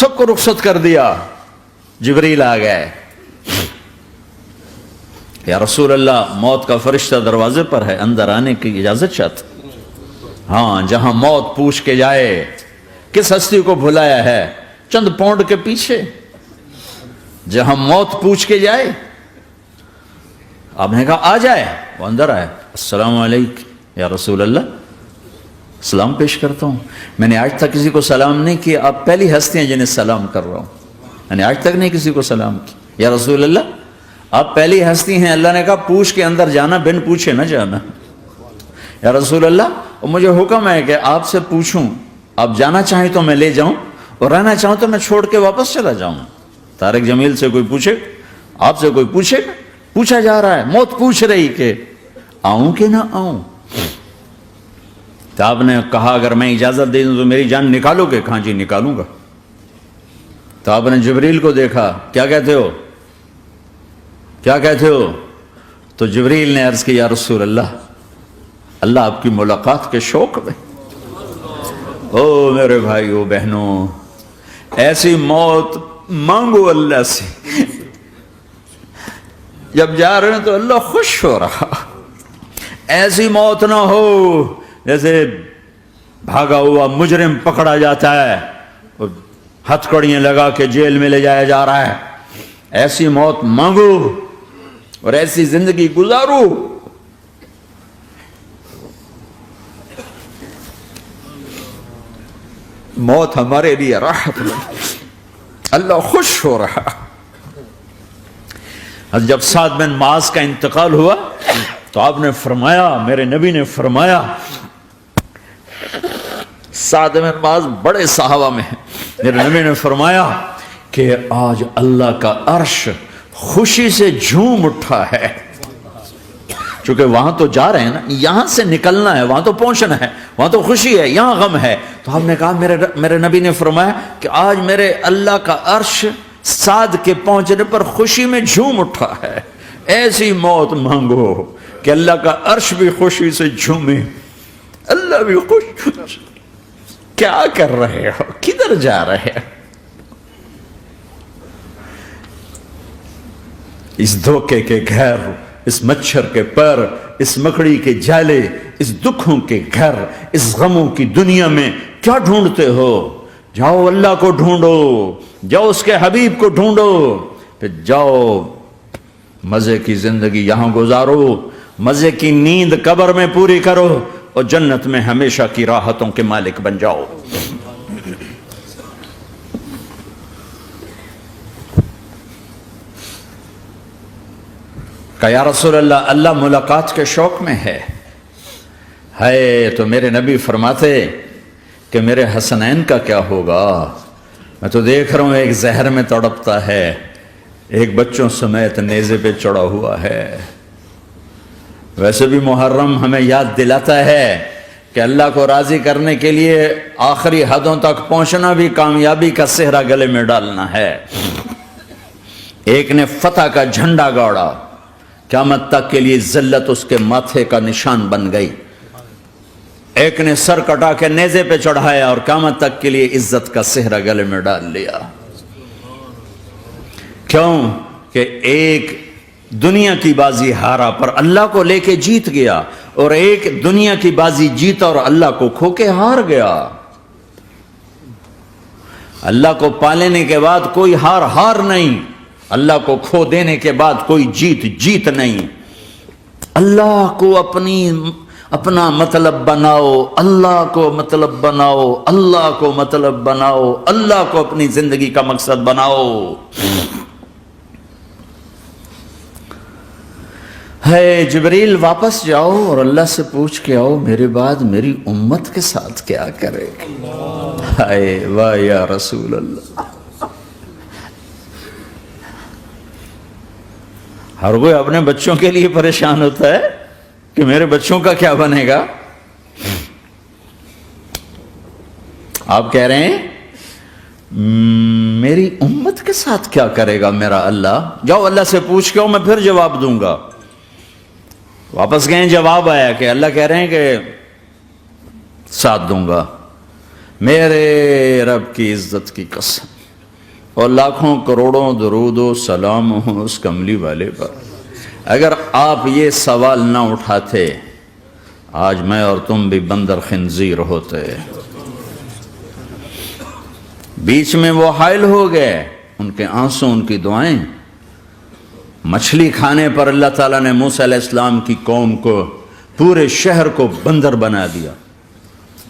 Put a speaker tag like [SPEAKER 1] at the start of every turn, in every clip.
[SPEAKER 1] سب کو رخصت کر دیا. جبریل آ گئے. یا رسول اللہ موت کا فرشتہ دروازے پر ہے, اندر آنے کی اجازت چاہتا. ہاں, جہاں موت پوچھ کے جائے کس ہستی کو بھلایا ہے, چند پونڈ کے پیچھے جہاں موت پوچھ کے جائے. آپ نے کہا آ جائے, وہ اندر آئے. السلام علیکم یا رسول اللہ, سلام پیش کرتا ہوں. میں نے آج تک کسی کو سلام نہیں کیا, آپ پہلی ہستی ہیں جنہیں سلام کر رہا ہوں. میں نے آج تک نہیں کسی کو سلام کیا. یا رسول اللہ آپ پہلی ہستی ہیں. اللہ نے کہا پوچھ کے اندر جانا, بن پوچھے نہ جانا. یا رسول اللہ مجھے حکم ہے کہ آپ سے پوچھوں, آپ جانا چاہیں تو میں لے جاؤں, اور رہنا چاہوں تو میں چھوڑ کے واپس چلا جاؤں. طارق جمیل سے کوئی پوچھے, آپ سے کوئی پوچھے, پوچھا جا رہا ہے, موت پوچھ رہی کہ آؤں کہ نہ آؤں. تو آپ نے کہا اگر میں اجازت دے دوں تو میری جان نکالو گے؟ کہاں جی نکالوں گا. تو آپ نے جبریل کو دیکھا, کیا کہتے ہو, کیا کہتے ہو؟ تو جبریل نے عرض کی یا رسول اللہ, اللہ آپ کی ملاقات کے شوق میں. او میرے بھائیو بہنوں, ایسی موت مانگو اللہ سے. جب جا رہے ہیں تو اللہ خوش ہو رہا. ایسی موت نہ ہو جیسے بھاگا ہوا مجرم پکڑا جاتا ہے, ہتھ کڑیاں لگا کے جیل میں لے جایا جا رہا ہے. ایسی موت مانگو اور ایسی زندگی گزارو. موت ہمارے لیے راحت, اللہ خوش ہو رہا. جب سعد بن معاذ کا انتقال ہوا تو آپ نے فرمایا, میرے نبی نے فرمایا, سعد بن معاذ بڑے صحابہ میں ہیں, میرے نبی نے فرمایا کہ آج اللہ کا عرش خوشی سے جھوم اٹھا ہے. چونکہ وہاں تو جا رہے ہیں نا, یہاں سے نکلنا ہے, وہاں تو پہنچنا ہے, وہاں تو خوشی ہے, یہاں غم ہے. تو ہم نے کہا میرے نبی نے فرمایا کہ آج میرے اللہ کا عرش سعد کے پہنچنے پر خوشی میں جھوم اٹھا ہے. ایسی موت مانگو کہ اللہ کا عرش بھی خوشی سے جھومے, اللہ بھی خوش. کیا کر رہے ہو, کدھر جا رہے ہو؟ اس دھوکے کے گھر, اس مچھر کے پر, اس مکڑی کے جالے, اس دکھوں کے گھر, اس غموں کی دنیا میں کیا ڈھونڈتے ہو؟ جاؤ اللہ کو ڈھونڈو, جاؤ اس کے حبیب کو ڈھونڈو, پھر جاؤ مزے کی زندگی یہاں گزارو, مزے کی نیند قبر میں پوری کرو, اور جنت میں ہمیشہ کی راحتوں کے مالک بن جاؤ. کہ یا رسول اللہ, اللہ ملاقات کے شوق میں ہے. تو میرے نبی فرماتے کہ میرے حسنین کا کیا ہوگا؟ میں تو دیکھ رہا ہوں ایک زہر میں تڑپتا ہے, ایک بچوں سمیت نیزے پہ چڑھا ہوا ہے. ویسے بھی محرم ہمیں یاد دلاتا ہے کہ اللہ کو راضی کرنے کے لیے آخری حدوں تک پہنچنا بھی کامیابی کا صحرا گلے میں ڈالنا ہے. ایک نے فتح کا جھنڈا گاڑا, قیامت تک کے لیے ذلت اس کے ماتھے کا نشان بن گئی. ایک نے سر کٹا کے نیزے پہ چڑھایا اور قیامت تک کے لیے عزت کا صحرا گلے میں ڈال لیا. کیوں کہ ایک دنیا کی بازی ہارا پر اللہ کو لے کے جیت گیا, اور ایک دنیا کی بازی جیتا اور اللہ کو کھو کے ہار گیا. اللہ کو پالینے کے بعد کوئی ہار نہیں, اللہ کو کھو دینے کے بعد کوئی جیت نہیں. اللہ کو اپنا مطلب بناؤ, اللہ کو مطلب بناؤ, اللہ کو مطلب بناؤ, اللہ کو اپنی زندگی کا مقصد بناؤ. ہے جبریل واپس جاؤ اور اللہ سے پوچھ کے آؤ میرے بعد میری امت کے ساتھ کیا کرے. ہائے واہ یا رسول اللہ. ہر کوئی اپنے بچوں کے لیے پریشان ہوتا ہے کہ میرے بچوں کا کیا بنے گا. آپ کہہ رہے ہیں میری امت کے ساتھ کیا کرے گا میرا اللہ. جاؤ اللہ سے پوچھ کے آؤ, میں پھر جواب دوں گا. واپس گئے, جواب آیا کہ اللہ کہہ رہے ہیں کہ ساتھ دوں گا. میرے رب کی عزت کی قسم, اور لاکھوں کروڑوں درود و سلام ہوں اس کملی والے پر۔ اگر آپ یہ سوال نہ اٹھاتے آج میں اور تم بھی بندر خنزیر ہوتے۔ بیچ میں وہ حائل ہو گئے، ان کے آنسو، ان کی دعائیں۔ مچھلی کھانے پر اللہ تعالیٰ نے موسیٰ علیہ السلام کی قوم کو، پورے شہر کو بندر بنا دیا۔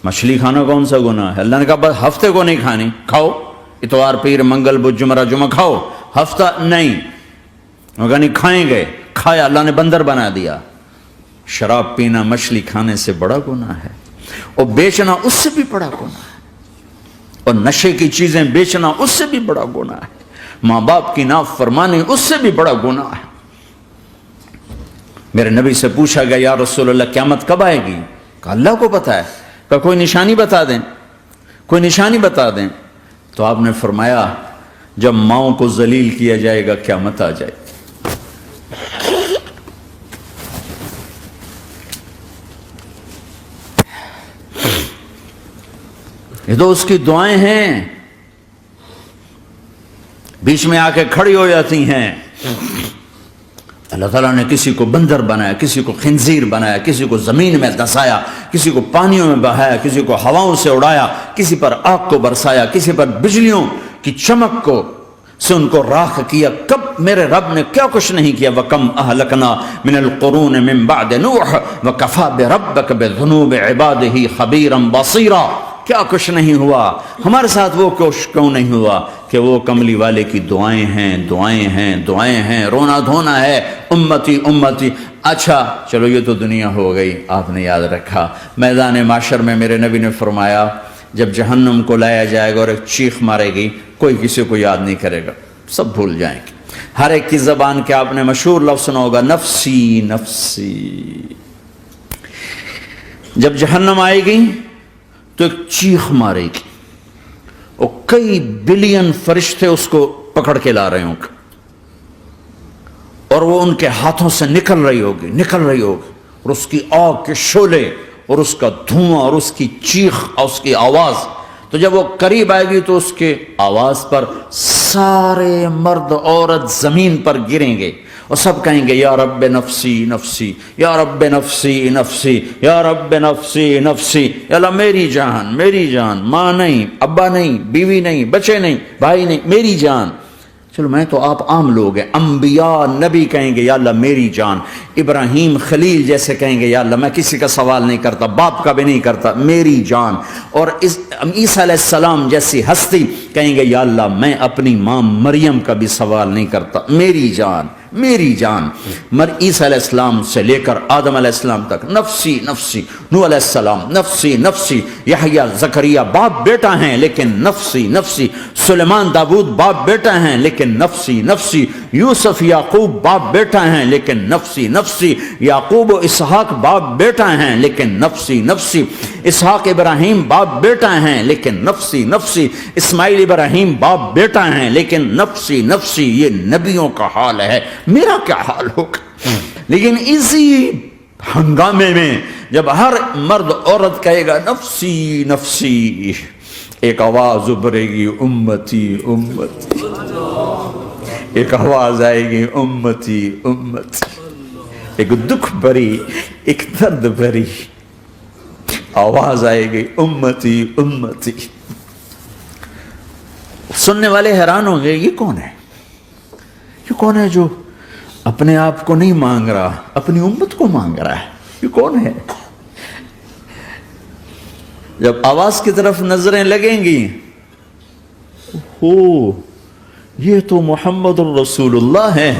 [SPEAKER 1] مچھلی کھانا کون سا گناہ ہے؟ اللہ نے کہا بس ہفتے کو نہیں کھانی، کھاؤ اتوار پیر منگل بدھ جمعہ جمعہ کھاؤ، ہفتہ نہیں۔ مگر نہیں کھائیں گے، کھایا، اللہ نے بندر بنا دیا۔ شراب پینا مچھلی کھانے سے بڑا گناہ ہے، اور بیچنا اس سے بھی بڑا گناہ ہے، اور نشے کی چیزیں بیچنا اس سے بھی بڑا گناہ ہے، ماں باپ کی نافرمانی اس سے بھی بڑا گناہ ہے۔ میرے نبی سے پوچھا گیا یا رسول اللہ قیامت کب آئے گی؟ کہا اللہ کو پتا ہے۔ کہا کوئی نشانی بتا دیں، کوئی نشانی بتا دیں۔ تو آپ نے فرمایا جب ماؤں کو ذلیل کیا جائے گا قیامت آ جائے گی۔ یہ تو اس کی دعائیں ہیں، بیچ میں آ کے کھڑی ہو جاتی ہیں۔ اللہ تعالیٰ نے کسی کو بندر بنایا، کسی کو خنزیر بنایا، کسی کو زمین میں دھسایا، کسی کو پانیوں میں بہایا، کسی کو ہواؤں سے اڑایا، کسی پر آگ کو برسایا، کسی پر بجلیوں کی چمک کو سے ان کو راکھ کیا۔ کب میرے رب نے کیا کچھ نہیں کیا۔ وَكَمْ أَهْلَكْنَا مِنَ الْقُرُونِ مِنْ بَعْدِ نُوحٍ وَكَفَى بِرَبِّكَ بِذُنُوبِ عِبَادِهِ خَبِيرًا بَصِيرًا۔ کیا کچھ نہیں ہوا ہمارے ساتھ، وہ کیوں نہیں ہوا کہ وہ کملی والے کی دعائیں ہیں، دعائیں ہیں، دعائیں ہیں، رونا دھونا ہے، امتی امتی۔ اچھا چلو یہ تو دنیا ہو گئی، آپ نے یاد رکھا میدان معاشر میں میرے نبی نے فرمایا جب جہنم کو لایا جائے گا اور ایک چیخ مارے گی، کوئی کسی کو یاد نہیں کرے گا، سب بھول جائیں گے۔ ہر ایک کی زبان کے آپ نے مشہور لفظ سنا ہوگا نفسی نفسی۔ جب جہنم آئے گی تو ایک چیخ مارے گی، اور کئی بلین فرشتے اس کو پکڑ کے لا رہے ہوں گے، اور وہ ان کے ہاتھوں سے نکل رہی ہوگی، اور اس کی آگ کے شعلے اور اس کا دھواں اور اس کی چیخ اور اس کی آواز۔ تو جب وہ قریب آئے گی تو اس کے آواز پر سارے مرد عورت زمین پر گریں گے، اور سب کہیں گے یا رب نفسی نفسی، یا رب نفسی نفسی، یا رب نفسی نفسی۔ یا اللہ میری جان، میری جان، ماں نہیں، ابا نہیں، بیوی نہیں، بچے نہیں، بھائی نہیں، میری جان۔ چلو میں تو آپ عام لوگ ہیں، انبیاء نبی کہیں گے یا اللہ میری جان، ابراہیم خلیل جیسے کہیں گے یا اللہ میں کسی کا سوال نہیں کرتا، باپ کا بھی نہیں کرتا، میری جان۔ اور عیسیٰ علیہ السلام جیسی ہستی کہیں گے یا اللہ میں اپنی ماں مریم کا بھی سوال نہیں کرتا، میری جان، میری جان۔ عیسیٰ علیہ السلام سے لے کر آدم علیہ السلام تک نفسی نفسی، نوح علیہ السلام نفسی نفسی، یحییٰ زکریا باپ بیٹا ہیں لیکن نفسی نفسی، سلیمان داؤد باپ بیٹا ہیں لیکن نفسی نفسی، یوسف یعقوب باپ بیٹا ہیں لیکن نفسی نفسی، یعقوب و اسحاق باپ بیٹا ہیں لیکن نفسی نفسی، اسحاق ابراہیم باپ بیٹا ہیں لیکن نفسی نفسی، اسماعیل ابراہیم باپ بیٹا ہیں لیکن نفسی نفسی۔ یہ نبیوں کا حال ہے، میرا کیا حال ہوگا؟ لیکن اسی ہنگامے میں جب ہر مرد عورت کہے گا نفسی نفسی، ایک آواز ابھرے گی امتی امتی، ایک آواز آئے گی امتی امتی، ایک دکھ بھری، ایک درد بھری آواز آئے گی امتی امتی۔ سننے والے حیران ہوں گے یہ کون ہے، یہ کون ہے جو اپنے آپ کو نہیں مانگ رہا، اپنی امت کو مانگ رہا ہے، یہ کون ہے؟ جب آواز کی طرف نظریں لگیں گی، ہو یہ تو محمد الرسول اللہ ہے،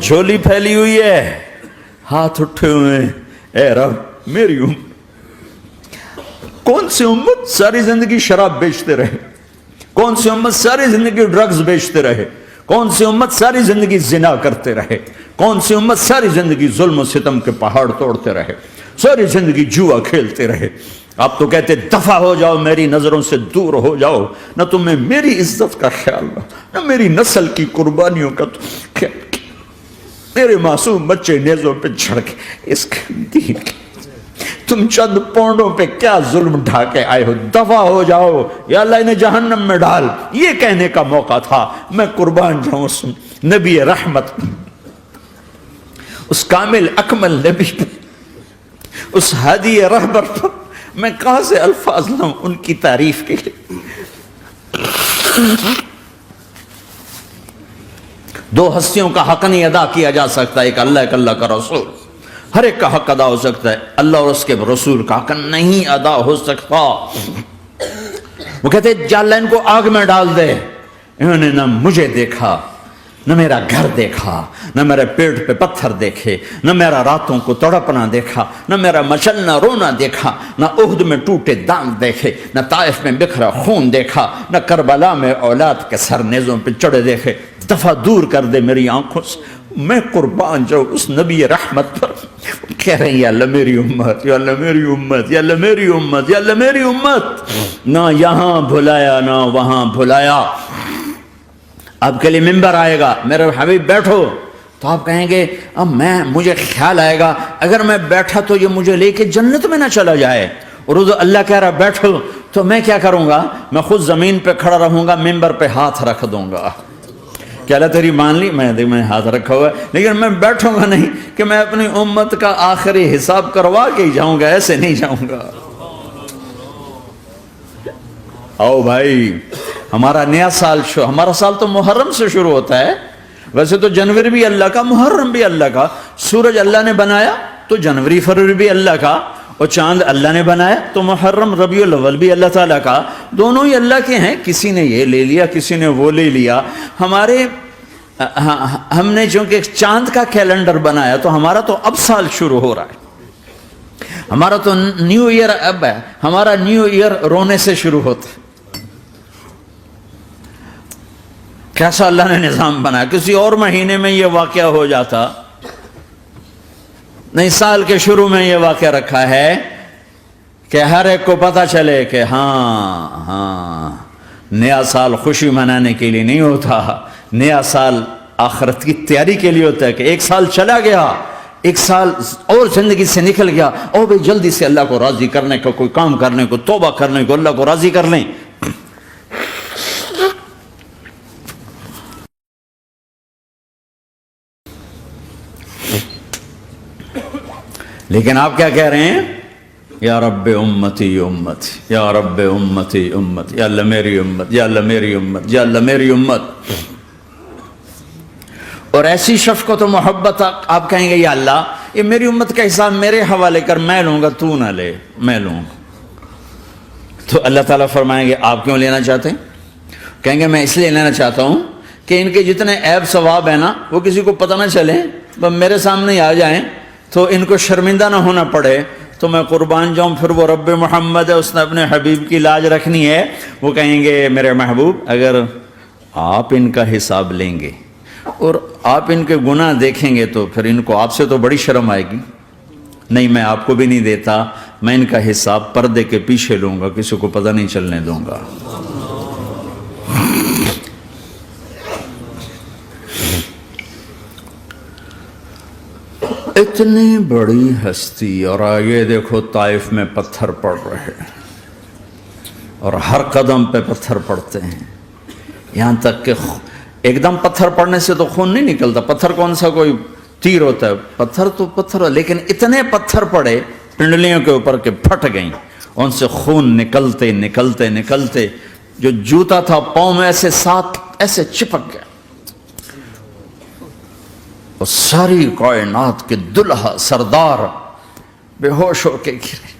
[SPEAKER 1] جھولی پھیلی ہوئی ہے، ہاتھ اٹھے ہوئے ہیں، اے رب میری امت۔ کون سی امت ساری زندگی شراب بیچتے رہے، کون سی امت ساری زندگی ڈرگز بیچتے رہے، کون سی امت ساری زندگی زنا کرتے رہے، کون سی امت ساری زندگی ظلم و ستم کے پہاڑ توڑتے رہے، ساری زندگی جوا کھیلتے رہے۔ آپ تو کہتے دفع ہو جاؤ، میری نظروں سے دور ہو جاؤ، نہ تمہیں میری عزت کا خیال نہ میری نسل کی قربانیوں کا تو خیال، میرے معصوم بچے نیزوں پہ چڑھ کے اس کے دین تم چند پونڈوں پہ کیا ظلم ڈھا کے آئے ہو، دفع ہو جاؤ یا اللہ انہیں جہنم میں ڈال. یہ کہنے کا موقع تھا. میں قربان جاؤں اس نبی رحمت، اس کامل اکمل نبی پہ، اس ہادی رہبر پر میں کہاں سے الفاظ لاؤں ان کی تعریف کے لیے. دو ہستیوں کا حق نہیں ادا کیا جا سکتا، ایک اللہ، ایک اللہ کا رسول. ہر ایک کا حق ادا ہو سکتا ہے، اللہ اور اس کے رسول کا حق نہیں ادا ہو سکتا. وہ کہتے جا اللہ ان کو آگ میں ڈال دے. انہوں نے نہ مجھے دیکھا، نہ میرا گھر دیکھا، نہ میرے پیٹ پہ پتھر دیکھے، نہ میرا راتوں کو تڑپنا دیکھا، نہ میرا مچلنا رونا دیکھا، نہ احد میں ٹوٹے دانت دیکھے، نہ طائف میں بکھرا خون دیکھا، نہ کربلا میں اولاد کے سر نیزوں پہ چڑھے دیکھے. دفعہ دور کر دے میری آنکھوں سے. میں قربان جاؤں اس نبی رحمت پر. کہہ رہے ہیں یا اللہ میری امت، یا اللہ میری امت، یا اللہ میری امت، یا اللہ میری امت. نہ یہاں بھلایا نہ وہاں بھلایا. آپ کے لیے ممبر آئے گا، میرے حبیب بیٹھو، تو آپ کہیں گے اب مجھے خیال آئے گا اگر میں بیٹھا تو یہ مجھے لے کے جنت میں نہ چلا جائے. اور اللہ کہہ رہا بیٹھو تو میں کیا کروں گا؟ میں خود زمین پہ کھڑا رہوں گا، ممبر پہ ہاتھ رکھ دوں گا. کہ اللہ تیری مان لی، میں ہاتھ رکھا ہوا ہے، لیکن میں بیٹھوں گا نہیں کہ میں اپنی امت کا آخری حساب کروا کے ہی جاؤں گا، ایسے نہیں جاؤں گا. آؤ بھائی، ہمارا نیا سال ہمارا سال تو محرم سے شروع ہوتا ہے. ویسے تو جنوری بھی اللہ کا، محرم بھی اللہ کا. سورج اللہ نے بنایا تو جنوری فروری بھی اللہ کا، اور چاند اللہ نے بنایا تو محرم ربیع الاول بھی اللہ تعالیٰ کا. دونوں ہی اللہ کے ہیں. کسی نے یہ لے لیا، کسی نے وہ لے لیا. ہم نے چونکہ چاند کا کیلنڈر بنایا تو ہمارا تو اب سال شروع ہو رہا ہے. ہمارا تو نیو ایئر اب ہے. ہمارا نیو ایئر رونے سے شروع ہوتا ہے. کیسا اللہ نے نظام بنایا. کسی اور مہینے میں یہ واقعہ ہو جاتا. نہیں، سال کے شروع میں یہ واقعہ رکھا ہے کہ ہر ایک کو پتہ چلے کہ ہاں نیا سال خوشی منانے کے لیے نہیں ہوتا. نیا سال آخرت کی تیاری کے لیے ہوتا ہے. کہ ایک سال چلا گیا، ایک سال اور زندگی سے نکل گیا، اور بھائی جلدی سے اللہ کو راضی کرنے کا کوئی کام کرنے کو، توبہ کرنے کو، اللہ کو راضی کر لیں. لیکن آپ کیا کہہ رہے ہیں؟ یا رب امتی امتی، یا رب امتی امتی، یا اللہ میری امت، یا اللہ میری امت، یا اللہ میری امت. اور ایسی شفقت و محبت آپ کہیں گے یا اللہ یہ میری امت کا حساب میرے حوالے کر، میں لوں گا، تو نہ لے، میں لوں گا. تو اللہ تعالیٰ فرمائیں گے آپ کیوں لینا چاہتے ہیں؟ کہیں گے میں اس لیے لینا چاہتا ہوں کہ ان کے جتنے عیب ثواب ہیں نا وہ کسی کو پتہ نہ چلے، بس میرے سامنے آ جائیں تو ان کو شرمندہ نہ ہونا پڑے. تو میں قربان جاؤں. پھر وہ رب محمد ہے، اس نے اپنے حبیب کی لاج رکھنی ہے. وہ کہیں گے میرے محبوب اگر آپ ان کا حساب لیں گے اور آپ ان کے گناہ دیکھیں گے تو پھر ان کو آپ سے تو بڑی شرم آئے گی. نہیں، میں آپ کو بھی نہیں دیتا، میں ان کا حساب پردے کے پیچھے لوں گا، کسی کو پتہ نہیں چلنے دوں گا. اتنی بڑی ہستی، اور آگے دیکھو طائف میں پتھر پڑ رہے ہیں اور ہر قدم پہ پتھر پڑتے ہیں. یہاں تک کہ ایک دم پتھر پڑنے سے تو خون نہیں نکلتا. پتھر کون سا کوئی تیر ہوتا ہے؟ پتھر تو پتھر. لیکن اتنے پتھر پڑے پنڈلیوں کے اوپر کہ پھٹ گئیں. ان سے خون نکلتے نکلتے نکلتے جو جوتا تھا پاؤں میں ایسے ساتھ ایسے چپک گیا. اور ساری کائنات کے دلہا سردار بے ہوش ہو کے گرے.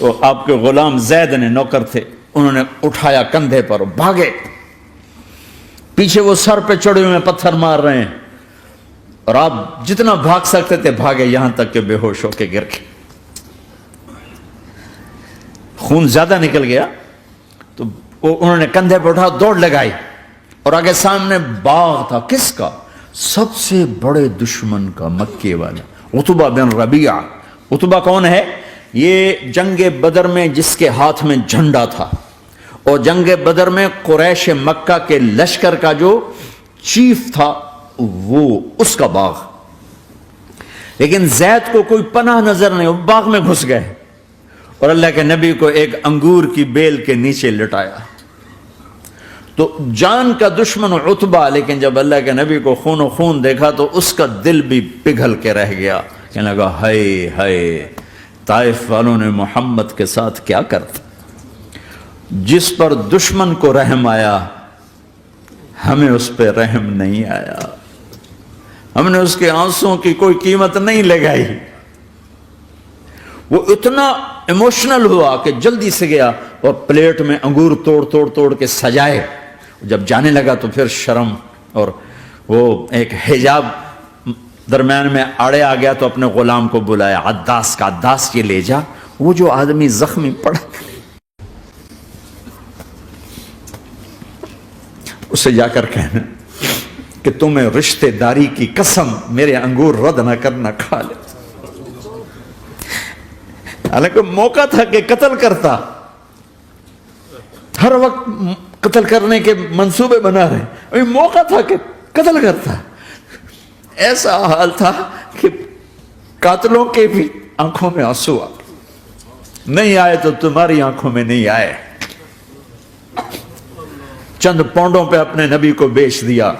[SPEAKER 1] وہ آپ کے غلام زید نے نوکر تھے، انہوں نے اٹھایا کندھے پر، بھاگے. پیچھے وہ سر پہ چڑھے ہوئے پتھر مار رہے ہیں اور آپ جتنا بھاگ سکتے تھے بھاگے، یہاں تک کہ بے ہوش ہو کے گر گئے. خون زیادہ نکل گیا تو انہوں نے کندھے پہ اٹھا، دوڑ لگائی. اور آگے سامنے باغ تھا. کس کا؟ سب سے بڑے دشمن کا، مکے والا عتبہ بن ربیعہ. عتبہ کون ہے؟ یہ جنگ بدر میں جس کے ہاتھ میں جھنڈا تھا، اور جنگ بدر میں قریش مکہ کے لشکر کا جو چیف تھا وہ اس کا باغ. لیکن زید کو کوئی پناہ نظر نہیں، وہ باغ میں گھس گئے اور اللہ کے نبی کو ایک انگور کی بیل کے نیچے لٹایا. تو جان کا دشمن عتبہ، لیکن جب اللہ کے نبی کو خون و خون دیکھا تو اس کا دل بھی پگھل کے رہ گیا. کہنے لگا ہائے ہائے، طائف والوں نے محمد کے ساتھ کیا کرتا. جس پر دشمن کو رحم آیا ہمیں اس پہ رحم نہیں آیا، ہم نے اس کے آنسوں کی کوئی قیمت نہیں لگائی. وہ اتنا ایموشنل ہوا کہ جلدی سے گیا اور پلیٹ میں انگور توڑ کے سجائے. جب جانے لگا تو پھر شرم اور وہ ایک حجاب درمیان میں آڑے آ گیا تو اپنے غلام کو بلایا، عداس کا، عداس یہ لے جا وہ جو آدمی زخمی پڑا اسے جا کر کہنا کہ تمہیں رشتہ داری کی قسم میرے انگور رد نہ کرنا، کھا لے. حالانکہ موقع تھا کہ قتل کرتا، ہر وقت قتل کرنے کے منصوبے بنا رہے، ابھی موقع تھا کہ قتل کرتا. ایسا حال تھا کہ قاتلوں کے بھی آنکھوں میں آنسو آ نہیں آئے تو تمہاری آنکھوں میں نہیں آئے. چند پونڈوں پہ اپنے نبی کو بیچ دیا.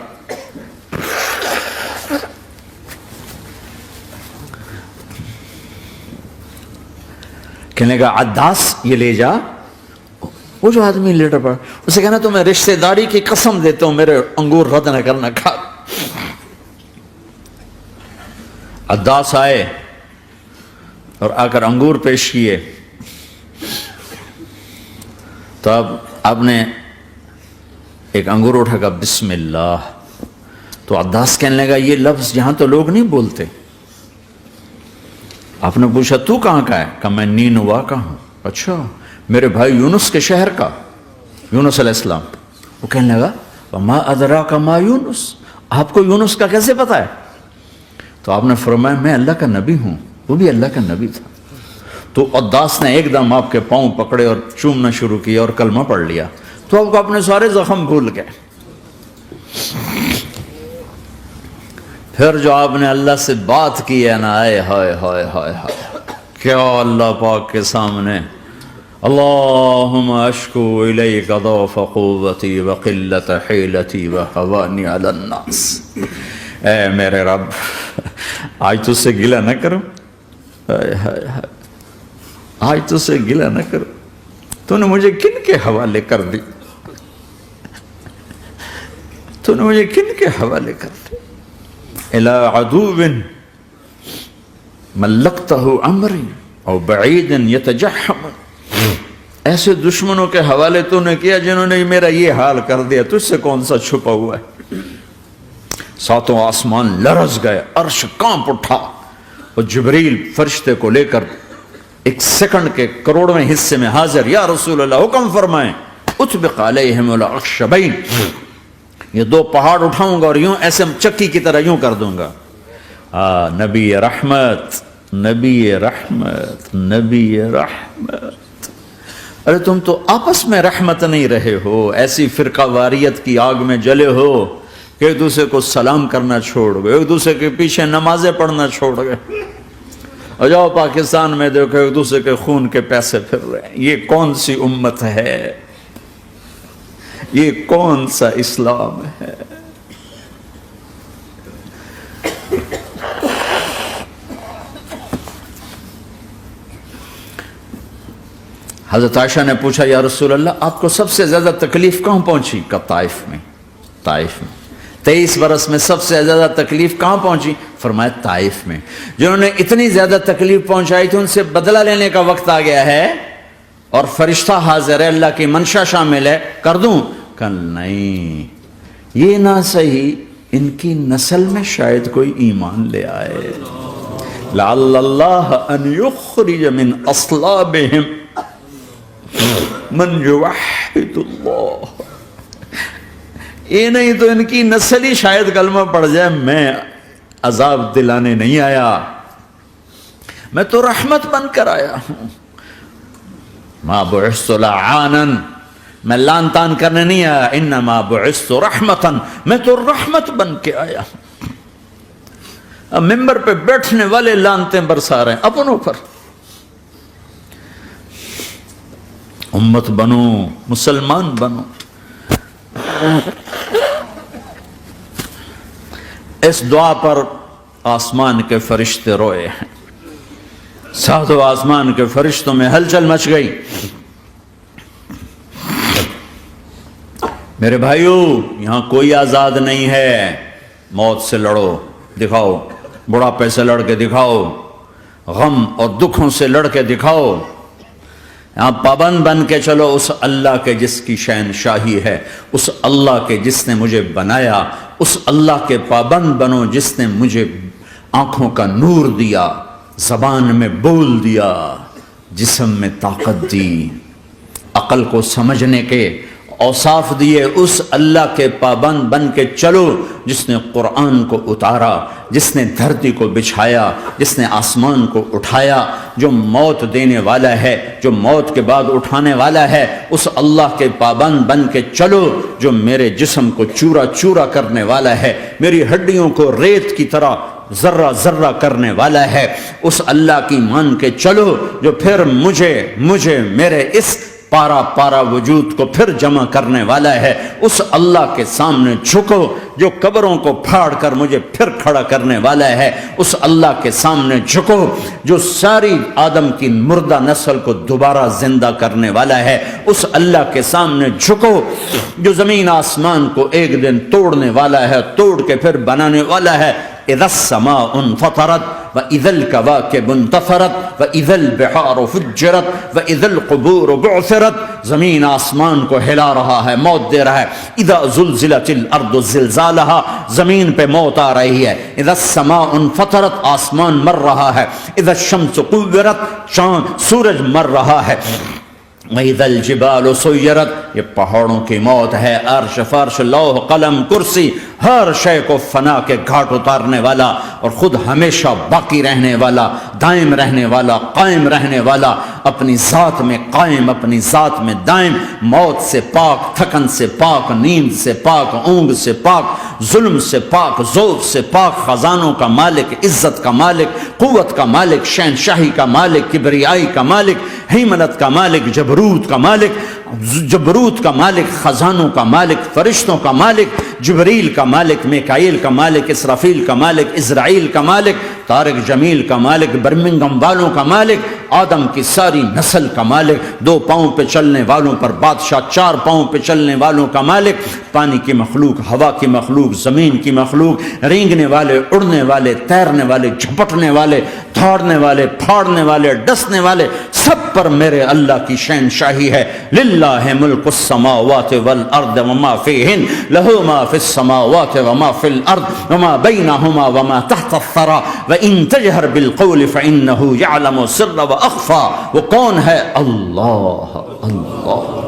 [SPEAKER 1] کہنے کا عداس یہ لے جا، وہ جو آدمی لیٹر پڑا اسے کہنا تو میں رشتہ داری کی قسم دیتا ہوں میرے انگور رد نہ کرنا، کھا. عداس آئے اور آ کر انگور پیش کیے تو اب آپ نے ایک انگور اٹھا کر بسم اللہ. تو عداس کہنے لگا یہ لفظ یہاں تو لوگ نہیں بولتے. آپ نے پوچھا تو کہاں کا ہے؟ کہا میں نینوا کا ہوں. اچھا، میرے بھائی یونس کے شہر کا، یونس علیہ السلام. وہ کہنے لگا وما ادراک ما یونس، آپ کو یونس کا کیسے پتا ہے؟ تو آپ نے فرمایا میں اللہ کا نبی ہوں، وہ بھی اللہ کا نبی تھا. تو عداس نے ایک دم آپ کے پاؤں پکڑے اور چومنا شروع کیا اور کلمہ پڑھ لیا. تو آپ کو اپنے سارے زخم بھول گئے. پھر جو آپ نے اللہ سے بات کی ہے نا، آئے ہائے ہائے ہائے ہائے، کیا اللہ پاک کے سامنے اللہم اشکو الیک ضعف قوتی وقلت حیلتی وہوانی علی الناس. اے میرے رب آج تجھ سے گلہ نہ کروں، آج تجھ سے گلہ نہ کروں، تو نے مجھے کن کے حوالے کر دی، تو نے مجھے کن کے حوالے کر دی. الی عدو ملکتہ امری او بعید یتجحم، ایسے دشمنوں کے حوالے تو نے کیا جنہوں نے میرا یہ حال کر دیا، تجھ سے کون سا چھپا ہوا ہے. ساتوں آسمان لرز گئے، عرش کانپ اٹھا اور جبریل فرشتے کو لے کر ایک سیکنڈ کے کروڑویں حصے میں حاضر. یا رسول اللہ حکم فرمائیں اطبق علیہم الاخشبین، یہ دو پہاڑ اٹھاؤں گا اور یوں ایسے چکی کی طرح یوں کر دوں گا. نبی رحمت، نبی رحمت، نبی رحمت. ارے تم تو آپس میں رحمت نہیں رہے ہو، ایسی فرقہ واریت کی آگ میں جلے ہو کہ ایک دوسرے کو سلام کرنا چھوڑ گئے، ایک دوسرے کے پیچھے نمازیں پڑھنا چھوڑ گئے. اور جاؤ پاکستان میں دیکھو ایک دوسرے کے خون کے پیسے پھر رہے ہیں. یہ کون سی امت ہے؟ یہ کون سا اسلام ہے؟ حضرت عائشہ نے پوچھا یا رسول اللہ آپ کو سب سے زیادہ تکلیف کہاں پہنچی؟ کہ طائف میں. طائف میں 23 برس میں سب سے زیادہ تکلیف کہاں پہنچی؟ فرمایا طائف میں. جنہوں نے اتنی زیادہ تکلیف پہنچائی تھی ان سے بدلہ لینے کا وقت آ گیا ہے اور فرشتہ حاضر ہے، اللہ کی منشا شامل ہے، کر دوں؟ کہ نہیں، یہ نہ صحیح، ان کی نسل میں شاید کوئی ایمان لے آئے. لعل اللہ ان یخرج من اصلابہم من یوحد اللہ. یہ نہیں تو ان کی نسل ہی شاید کلمہ پڑ جائے. میں عذاب دلانے نہیں آیا، میں تو رحمت بن کر آیا ہوں. ما بعثت لعانا، میں لان تان کرنے نہیں آیا. انما بعثت رحمتا، میں تو رحمت بن کے آیا ہوں. اب ممبر پہ بیٹھنے والے لانتیں برسا رہے ہیں اپنوں پر. امت بنو، مسلمان بنو. اس دعا پر آسمان کے فرشتے روئے ہیں. ساتوں آسمان کے فرشتوں میں ہلچل مچ گئی. میرے بھائیو، یہاں کوئی آزاد نہیں ہے. موت سے لڑو، دکھاؤ. بڑھاپے سے لڑ کے دکھاؤ. غم اور دکھوں سے لڑ کے دکھاؤ. یہاں پابند بن کے چلو اس اللہ کے جس کی شہنشاہی ہے، اس اللہ کے جس نے مجھے بنایا. اس اللہ کے پابند بنو جس نے مجھے آنکھوں کا نور دیا، زبان میں بول دیا، جسم میں طاقت دی، عقل کو سمجھنے کے اوصاف دیے. اس اللہ کے پابند بن کے چلو جس نے قرآن کو اتارا، جس نے دھرتی کو بچھایا، جس نے آسمان کو اٹھایا، جو موت دینے والا ہے، جو موت کے بعد اٹھانے والا ہے. اس اللہ کے پابند بن کے چلو جو میرے جسم کو چورا چورا کرنے والا ہے، میری ہڈیوں کو ریت کی طرح ذرہ ذرہ کرنے والا ہے. اس اللہ کی مان کے چلو جو پھر مجھے میرے اس پارا پارا وجود کو پھر جمع کرنے والا ہے. اس اللہ کے سامنے جھکو جو قبروں کو پھاڑ کر مجھے پھر کھڑا کرنے والا ہے. اس اللہ کے سامنے جھکو جو ساری آدم کی مردہ نسل کو دوبارہ زندہ کرنے والا ہے. اس اللہ کے سامنے جھکو جو زمین آسمان کو ایک دن توڑنے والا ہے، توڑ کے پھر بنانے والا ہے. اذا السماء انفطرت واذا الكواكب انتثرت واذا البحار فجرت واذا القبور بعثرت. زمین آسمان کو ہلا رہا ہے، موت دے رہا ہے. اذا زلزلت الارض زلزالها، زمین پہ موت آ رہی ہے. اذا السماء انفطرت، آسمان مر رہا ہے. اذا الشمس كورت، چاند سورج مر رہا ہے. وَإِذَا الْجِبَالُ سُيِّرَتْ، یہ پہاڑوں کی موت ہے. عرش فرش لوح قلم کرسی ہر شے کو فنا کے گھاٹ اتارنے والا اور خود ہمیشہ باقی رہنے والا، دائم رہنے والا، قائم رہنے والا، اپنی ذات میں قائم، اپنی ذات میں دائم، موت سے پاک، تھکن سے پاک، نیند سے پاک، اونگ سے پاک، ظلم سے پاک، ذوق سے پاک، خزانوں کا مالک، عزت کا مالک، قوت کا مالک، شہنشاہی کا مالک، کبریائی کا مالک، ہیمنت کا مالک، جبروت کا مالک، خزانوں کا مالک، فرشتوں کا مالک، جبریل کا مالک، میکائیل کا مالک، اسرافیل کا مالک، اسرائیل کا مالک، طارق جمیل کا مالک، برمنگم والوں کا مالک، آدم کی ساری نسل کا مالک، 2 پاؤں پہ چلنے والوں پر بادشاہ، 4 پاؤں پہ چلنے والوں کا مالک، پانی کی مخلوق، ہوا کی مخلوق، زمین کی مخلوق، رینگنے والے، اڑنے والے، تیرنے والے، جھپٹنے والے، دھاڑنے والے، پھاڑنے والے، ڈسنے والے، سب پر میرے اللہ کی شہنشاہی ہے. للہ ملک السماوات والارض وما فیہن، لہ ما فی السماوات وما فی الارض وما بینہما وما تحت الثری وان تجہر بالقول فانہ یعلم السر واخفی. وہ کون ہے؟ اللہ. اللہ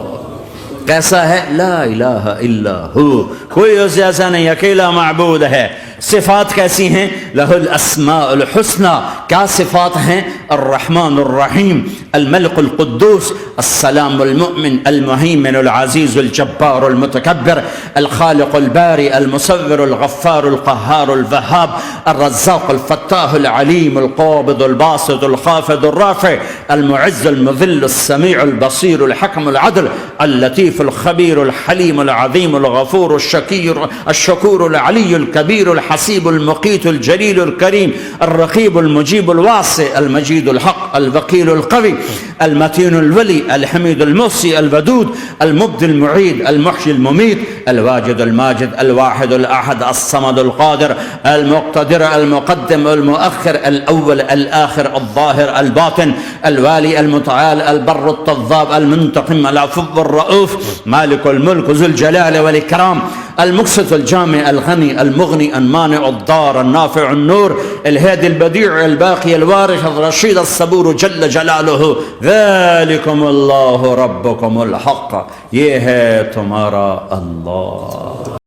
[SPEAKER 1] کیسا ہے؟ لا الہ الا ہو، کوئی اس جیسا نہیں، اکیلا معبود ہے. صفات کیسی ہیں؟ لہ الاسماء الحسنى. کیا صفات ہیں؟ الرحمن الرحیم، الملک القدوس، السلام المؤمن، المہیمن العزیز الجبار المتکبر، الخالق الباری المصور الغفار القہار الوہاب، الرزاق الفتاح العلیم القابض الباسط الخافض الرافع، المعز المذل السمیع البصیر الحکم العدل، اللطیف الخبیر الحلیم العظیم الغفور الشکور العلی الکبیر الحسیب المقیت الجلیل الکریم، الرقیب المجیب الواسع، المجید الحق، الوکیل القوی، المتین الولی، الحمید المحصی، الودود، المبدی المعید، المحیی الممیت، الواجد الماجد، الواحد الاحد، الصمد القادر، المقتدر، المقدم، المؤخر، الاول، الاخر، الظاهر، الباطن، الوالي، المتعال، البر التضاب، المنتقم، العفو الرؤوف، مالك الملك، ذو الجلال والإكرام، المقسط، الجامع، الغني، المغني، المانع، الضار، النافع، النور، الهادي، البديع، الباقي، الوارث، الرشيد، الصبور جل جلاله. ذلكم الله ربكم الحق، یہ ہے تمہارا اللہ.